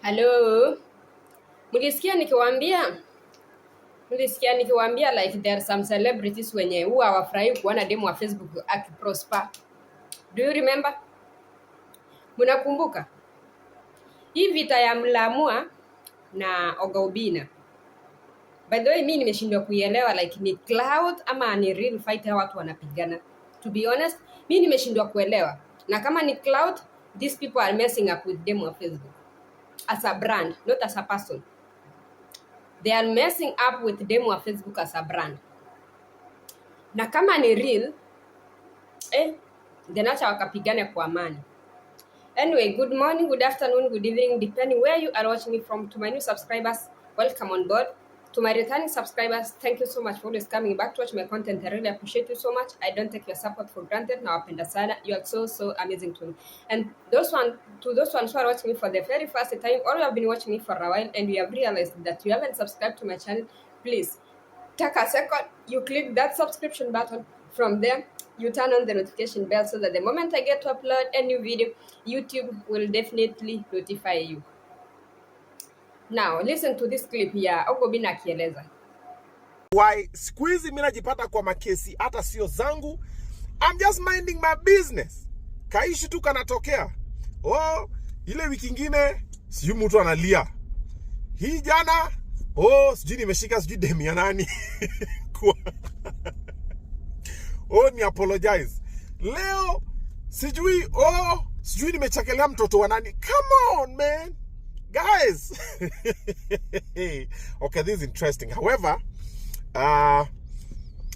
Hello. Mlisikia nikiwaambia like there are some celebrities wenye huwa hawafurahi kuona demo wa Facebook akiprosper. Do you remember? Mnakumbuka? Hii vita ya Mlamwa na Ogaubina. By the way, mimi nimeshindwa kuielewa like ni cloud ama ni real fight ya watu wanapigana. To be honest, mimi nimeshindwa kuelewa. Na kama ni cloud, these people are messing up with demo wa Facebook. As a brand, not as a person. They are messing up with demo wa Facebook as a brand. Na kama ni real, then acha wakapigane kwa amani. Anyway, good morning, good afternoon, good evening, depending where you are watching me from. To my new subscribers, welcome on board. To my returning subscribers, thank you so much for always coming back to watch my content. I really appreciate you so much. I don't take your support for granted. Nawapenda sana. You are so amazing to me. And those ones who are watching me for the very first time, or you have been watching me for a while and you have realized that you haven't subscribed to my channel, please take a second. You click that subscription button. From there, you turn on the notification bell so that the moment I get to upload a new video, YouTube will definitely notify you. Now, listen to this clip ya Ogaubina akieleza. Why siku hizi mimi najipata kwa makesi hata sio zangu. I'm just minding my business. Kaishi tu kanatokea. Ile wiki nyingine sijui mtu analia. Hii jana sijui nimeshika sijui demu ya nani. Ni apologize. Leo sijui nimechekelea mtoto wa nani. Come on, man. Guys. Okay, this is interesting. However,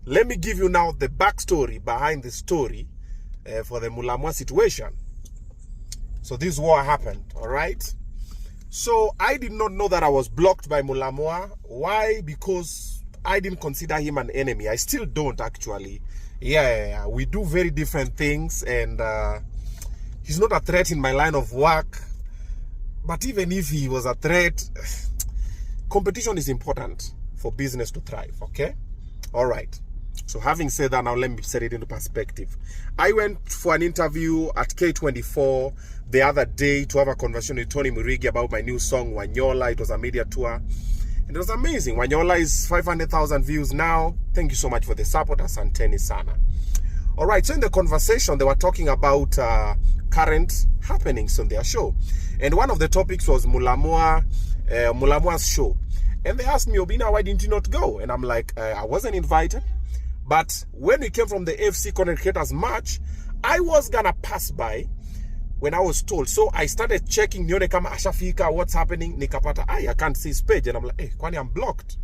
let me give you now the backstory behind the story for the Mlamwa situation. So this war happened, all right? So I did not know that I was blocked by Mlamwa. Why? Because I didn't consider him an enemy. I still don't, actually. Yeah, we do very different things, and he's not a threat in my line of work. But even if he was a threat, competition is important for business to thrive, okay? All right. So having said that, now let me set it into perspective. I went for an interview at K24 the other day to have a conversation with Tony Murigi about my new song, Wanyola. It was a media tour. And it was amazing. Wanyola is 500,000 views now. Thank you so much for the support. Asanteni sana. All right, so in the conversation, they were talking about current happenings on their show. And one of the topics was Mlamwa's show. And they asked me, Obina, why didn't you not go? And I'm like, I wasn't invited. But when we came from the FC Content Creators March, I was gonna pass by when I was told. So I started checking, nione kama ashafika, what's happening. Nikapata, I can't see his page. And I'm like, kwani I'm blocked.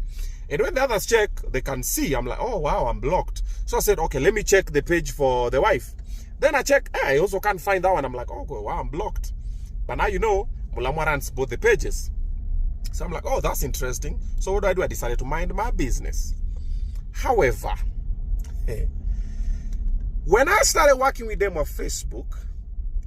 And when the others check, they can see. I'm like, oh, wow, I'm blocked. So I said, okay, let me check the page for the wife. Then I check, I also can't find that one. I'm like, oh, wow, I'm blocked. But now you know, Mlamwa runs both the pages. So I'm like, oh, that's interesting. So what do? I decided to mind my business. However, when I started working with them on Facebook,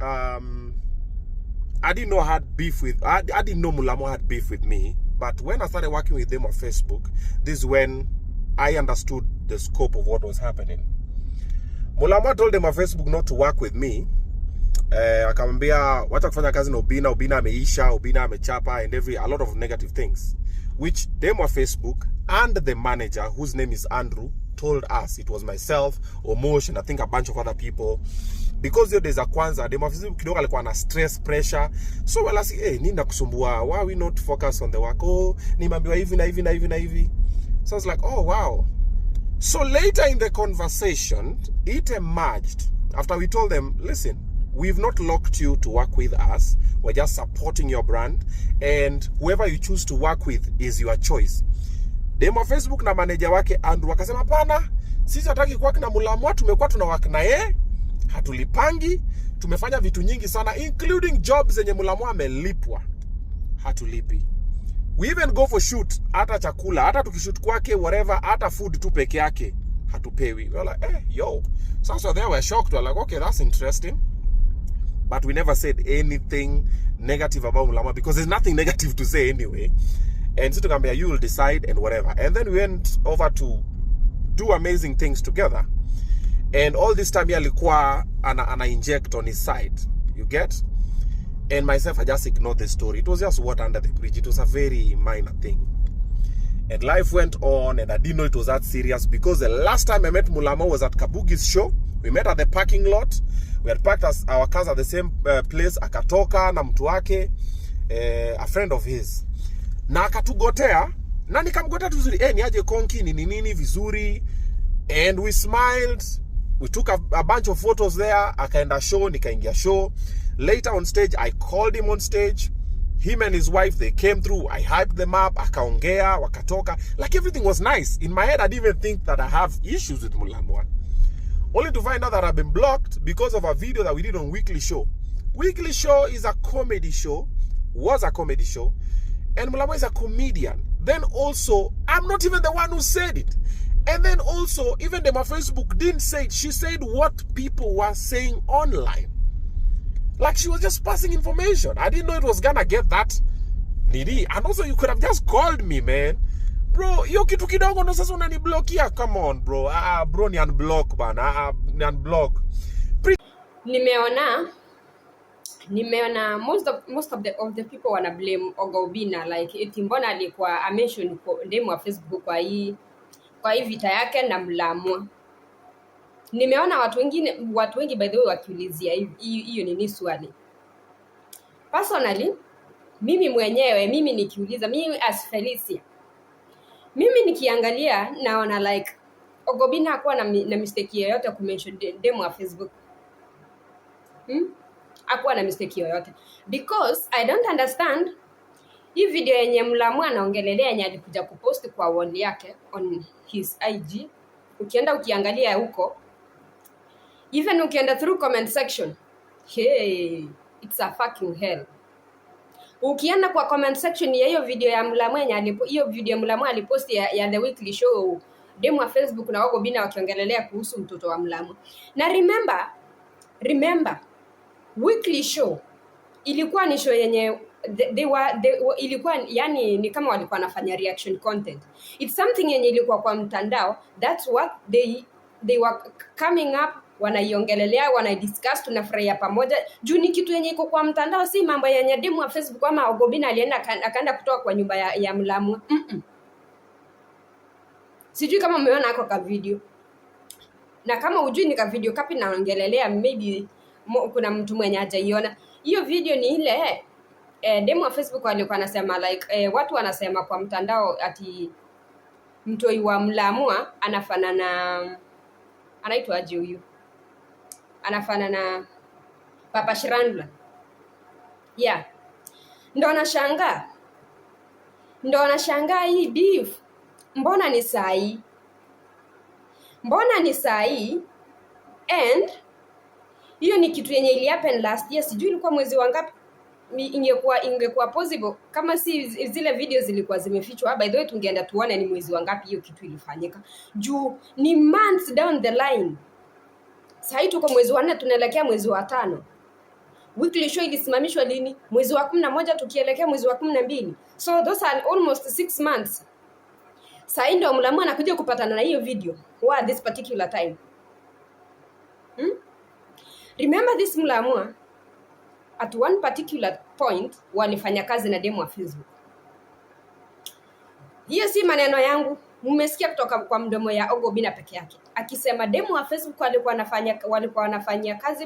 I didn't know I didn't know Mlamwa had beef with me. But when I started working with them on Facebook, this is when I understood the scope of what was happening. Mlamwa told them on Facebook not to work with me. Akamwambia wacha kufanya kazi na Obina ameisha, Obina amechapa, and a lot of negative things, which them on Facebook and the manager, whose name is Andrew, told us. It was myself, Omosh, and I think a bunch of other people. Because there's a kwanza, them on Facebook kidogo alikuwa na stress, pressure. So wala si, nini nakusumbua? Why are we not focus on the work? Nimeambiwa hivi na hivi. So I was like, oh wow. So later in the conversation, it emerged after we told them, listen, we've not locked you to work with us. We're just supporting your brand. And whoever you choose to work with is your choice. Demo Facebook na manager wake Andrew wakasema pana, sisi hataki kuwork na Mlamwa, tumekuwa tunawaka na yeye, hatulipangi, tumefanya vitu nyingi sana, including jobs zenye Mlamwa amelipwa, hatulipi. We even go for shoot, hata chakula, hata tukishoot kwake, whatever, hata food tu peke yake, hatupewi. We're like, yo. So they were shocked. We're like, okay, that's interesting. But we never said anything negative about Mlamwa because there's nothing negative to say anyway. And so tukambia, you will decide and whatever. And then we went over to do amazing things together. And all this time, alikuwa ana inject on his side. You get? And myself, I just ignored the story. It was just water under the bridge. It was a very minor thing. And life went on, and I didn't know it was that serious, because the last time I met Mulamwa was at Kabugi's show. We met at the parking lot. We had parked our cars at the same place. Akatoka na mtu wake, a friend of his. Na akatugotea, na nikamgotea tuzuri. Niaje konki, nini vizuri. And we smiled. We took a bunch of photos there. Akaenda show, nikaingia show. Later on stage, I called him on stage. Him and his wife, they came through. I hyped them up. Akaongea, wakatoka. Like, everything was nice. In my head, I didn't even think that I have issues with Mulamwa. Only to find out that I've been blocked because of a video that we did on Weekly Show. Weekly Show is a comedy show. Was a comedy show. And Mulamwa is a comedian. Then also, I'm not even the one who said it. And then also, even though my Facebook didn't say it, she said what people were saying online. Like, she was just passing information. I didn't know it was gonna get that needy. And also, you could have just called me, man. Bro, yo kitu kidogo no sasa unaniblokia. Come on, bro. Bro, ni unblock bana. Ni unblock. Nimeona most of the people wana blame Oga Obinna, like eti mbona alikuwa mention demu wa Facebook kwa hii vita yake na Mulamwa. Nimeona watu wengi by the way wakiulizia hiyo nini swali. Personally, mimi nikiuliza, mimi as Felicia, mimi nikiangalia naona like Oga Obinna hakuwa na mistake yoyote kumention demu wa Facebook. Hakuwa na mistake yoyote, because I don't understand hii video yenye Mulamwa anaongelelea yenye alikuja kupost kwa wall yake on his IG. Ukienda ukiangalia huko, even ukienda through comment section, hey, it's a fucking hell. Ukienda kwa comment section ya hiyo video ya Mulamwa alipost ya The Weekly Show, demu wa Facebook na Oga Obinna wakiongelelea kuhusu mtoto wa Mulamwa. Na remember Weekly Show ilikuwa ni show yenye ilikuwa yani ni kama walikuwa wanafanya reaction content. It's something yenye ilikuwa kwa mtandao. That's what they were coming up, wanaiongelelea, wanadiscuss, tunafurahia pamoja. Juu ni kitu yenye iko kwa mtandao, si mambo yenye demu wa Facebook kama Oga Obinna alienda akaenda kutoka kwa nyumba ya Mulamwa. Sijui kama umeona hako ka video. Na kama hujui ni ka video kapi naongelelea, maybe kuna mtu mwenye hajaiona. Hiyo video ni ile demu wa Facebook alikuwa anasema like watu wanasema kwa mtandao ati mtoi wa Mulamwa anafanana, anaitwa aje huyu, anafanana Papa Shirandula. Yeah. Ndo anashangaa hii beef mbona ni sahi. And hiyo ni kitu yenye ili happen last year, sijui ilikuwa mwezi wangapi. Ingekuwa possible kama si zile video zilikuwa zimefichwa. By the way, tungeenda tuone ni mwezi wangapi hiyo kitu ilifanyika. Juu ni months down the line. Sasa tuko mwezi wa 4 tunaelekea mwezi wa 5. Weekly Show ilisimamishwa lini? Mwezi wa 11 tukielekea mwezi wa 12. So those are almost 6 months. Sasa ndio Mulamwa anakuja kupatana na hiyo video. Why this particular time? Remember this Mulamwa at one particular point walifanya kazi na demu wa Facebook. Hiyo si maneno yangu, mmesikia kutoka kwa mdomo ya Oga Obinna peke yake. Akisema demu wa Facebook walikuwa wanafanya kazi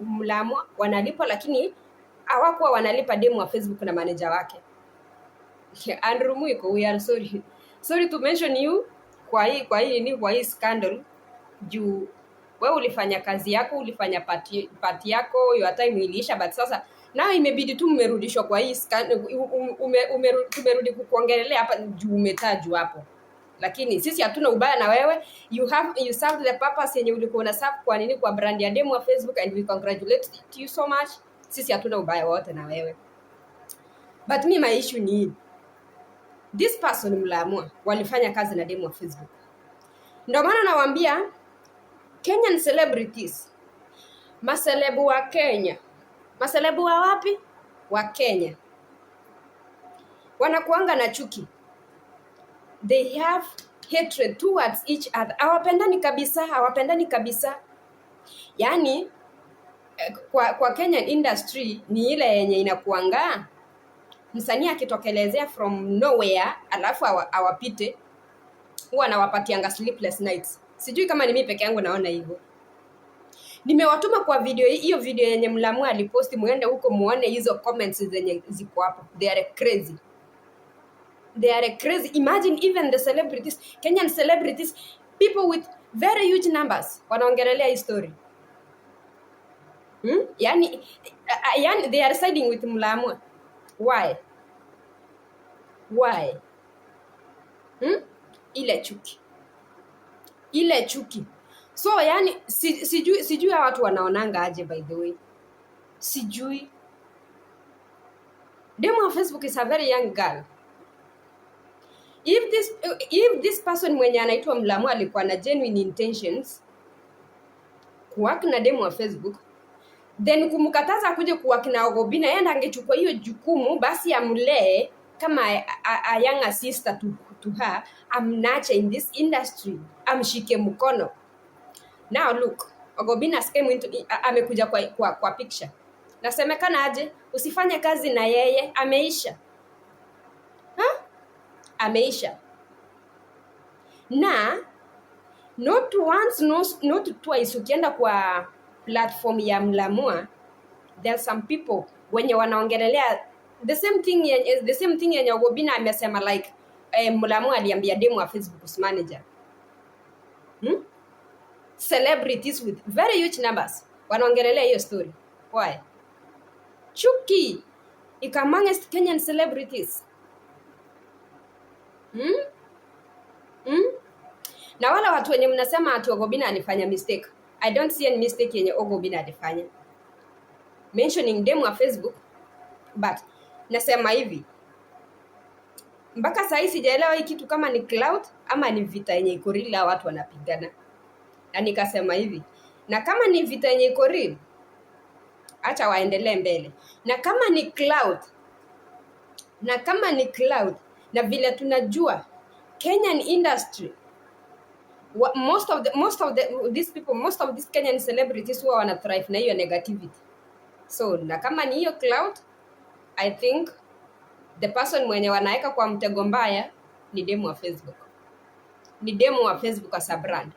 Mulamwa, wanalipa, lakini hawakuwa wanalipa demu wa Facebook na manager wake. Andrew Mwiko, we are sorry to mention you kwa hii scandal. Juu wewe ulifanya kazi yako, ulifanya party yako, your time iliisha, but sasa na imebidi tu mmerudishwa kwa hii tumerudi kukuongelelea hapa juu umetajwa hapo. Lakini sisi hatuna ubaya na wewe. You served the purpose yenye ulikuwa una serve kwa nini kwa brand ya demu wa Facebook, and we congratulate you so much. Sisi hatuna ubaya wote na wewe. But my issue ni this person Mulamwa walifanya kazi na demu wa Facebook. Ndio maana nawaambia Kenyan celebrities, maselebu wa Kenya. Maselebu wa wapi? Wa Kenya. Wanakuanga na chuki. They have hatred towards each other. Hawapendani kabisa. Yaani kwa Kenyan industry ni ile yenye inakuanga msanii akitokelezea from nowhere alafu awapite, huwa anawapatianga sleepless nights. Sijui kama ni mimi peke yangu naona hivyo. Nimewatuma kwa hiyo video yenye Mlamwa aliposti, muende huko muone hizo comments zenye ziko hapo. They are crazy. They are crazy. Imagine even the celebrities, Kenyan celebrities, people with very huge numbers wanaongelelea hii story. Yani they are siding with Mlamwa. Why? Ile chuki. So yani sijui watu wanaonanga aje, by the way. Sijui. Demo on Facebook is a very young girl. If this person mwenye anaitwa Mlamwa alikuwa na genuine intentions kuwork na demo wa Facebook, then kumkataza akuje kuwork na Ogobina, yeye angechukua hiyo jukumu basi amlee kama a younger sister to her, amnache in this industry, amshike mkono. Now look, Ogobina came into amekuja kwa picture. Nasemekana aje usifanye kazi na yeye, ameisha. Ameisha. Na not once, not twice, ukienda kwa platform ya Mlamwa, there are some people wenye wanaongelelea the same thing yenye Ogobina amesema, like Mlamwa aliambia demo wa Facebook manager. Celebrities with very huge numbers wanaongelelea hiyo story. Why? Chuki amongst Kenyan celebrities. Na wala watu wenye mnasema ati Ogobina alifanya mistake, I don't see any mistake yenye Ogobina alifanya mentioning demo wa Facebook, but nasema hivi, mpaka sasa sijaelewa hii kitu kama ni cloud ama ni vita yenye iko real watu wanapigana. Na nikasema hivi, na kama ni vita yenye iko real, acha waendelee mbele. Na kama ni cloud, na vile tunajua Kenyan industry, most of these Kenyan celebrities huwa wana thrive na hiyo negativity. So na kama ni hiyo cloud, I think the person mwenye wanaeka kwa mtego mbaya ni demo wa Facebook. Ni demo wa Facebook as a brand.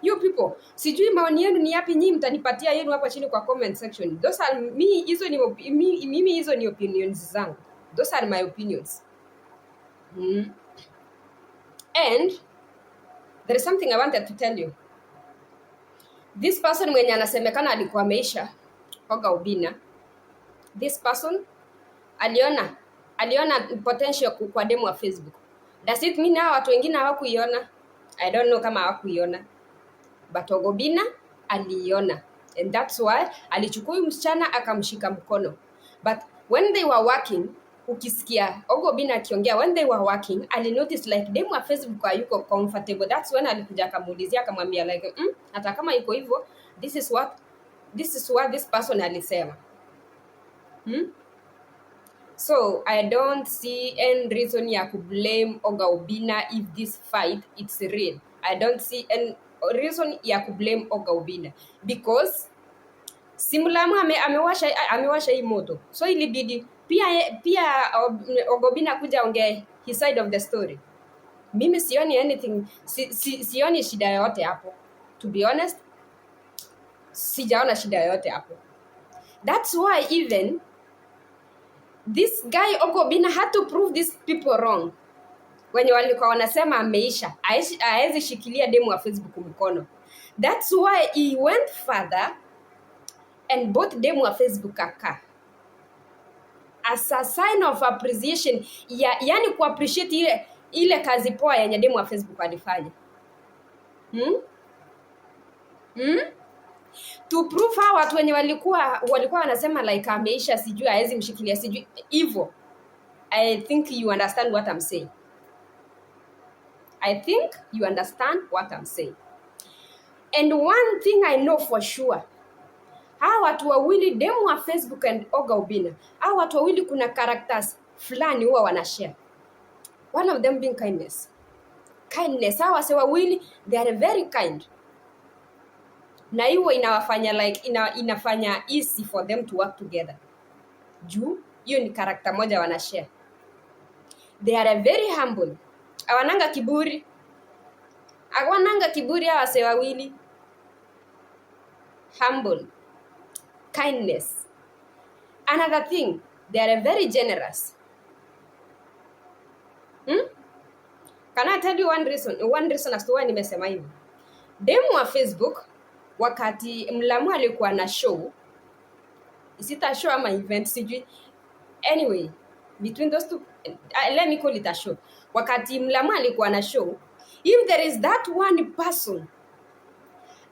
You people, sijui maoni yenu ni yapi, nyinyi mtanipatia yenu hapa chini kwa comment section. Those are mimi hizo ni opinions zangu. Those are my opinions. And there is something I wanted to tell you. This person mwenye anasemekana alikuwa ameisha Ogobina, this person aliona potential kwa demo wa Facebook. Does it mean na watu wengine hawakuiona? I don't know kama hawakuiona, but Ogobina aliiona, and that's why alichukua msichana akamshika mkono. But when they were working, ukisikia Ogobina akiongea, when they were working, ali notice like demo wa Facebook hayuko comfortable. That's when alikuja akamuulizia, akamwambia like hata kama iko hivyo, this is what this person alisema. So I don't see any reason ya ku blame Ogobina if this fight it's real. I don't see any reason ya ku blame Ogobina because Mlamwa amewasha hii moto. So ilibidi pia Ogobina kuja ongea his side of the story. Mimi sioni anything, sioni shida yoyote hapo. To be honest, sijaona shida yoyote hapo. That's why even this guy Ogobina had to prove these people wrong. Wenye walikuwa wanasema ameisha, haezi shikilia demo wa Facebook mkono. That's why he went further and bought demo wa Facebook kaka. As a sign of appreciation, yani ku appreciate ile kazi poa yenye demo wa Facebook alifanya. To prove how watu wenye walikuwa wanasema like ameisha, sijui haezi mshikilia, sijui hivyo. I think you understand what I'm saying. And one thing I know for sure, hawa watu wawili demo wa Facebook and Ogobina, hawa watu wawili kuna characters fulani huwa wanashare. One of them being kindness. Hawa wase wawili, they are very kind. na hiyo inawafanya like inafanya easy for them to work together. Juu hiyo ni karakta moja wanashare. They are very humble. Hawananga kiburi hawa wase wawili. Humble, kindness. Another thing, they are very generous. Can I tell you one reason as to why nimesema hivi? Demu wa Facebook wakati Mlamu alikuwa na show, isita show ama event sijui, anyway between those two, let me call it a show. Wakati Mlamu alikuwa na show, if there is that one person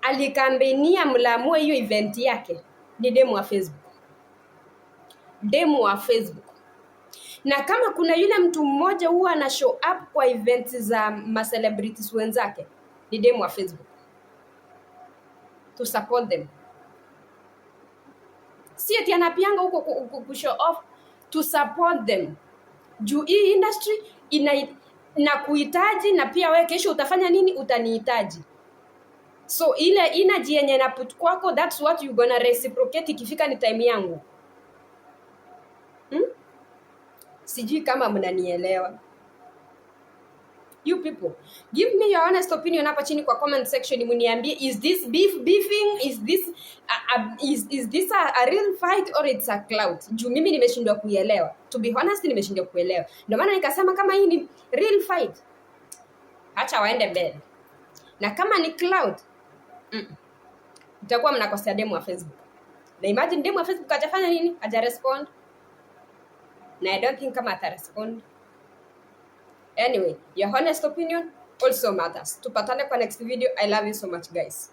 alikambenia Mlamu hiyo event yake, ni demu wa Facebook. Demu wa Facebook. Na kama kuna yule mtu mmoja huwa ana show up kwa events za ma celebrities wenzake, ni demu wa Facebook. To support them. Si eti anapianga huko ku show off, to support them. Juu hii industry inakuhitaji, na pia wewe kesho utafanya nini? Utanihitaji. So ile energy yenye na put kwako, that's what you gonna reciprocate ikifika ni time yangu. Sijui kama mnanielewa. You people, give me your honest opinion hapa chini kwa comment section. Mniambie, is this beefing? Is this a real fight or it's a clout? Juu mimi nimeshindwa kuelewa. To be honest, nimeshindwa kuelewa. Ndio maana nikasema kama hii ni real fight, acha waende mbele. Na kama ni clout, itakuwa mnakosea demu wa Facebook. Na imagine demu wa Facebook hajafanya nini? Haja respond. Na I don't think kama ata respond. Anyway, your honest opinion also matters. Tupatane kwa next video. I love you so much, guys.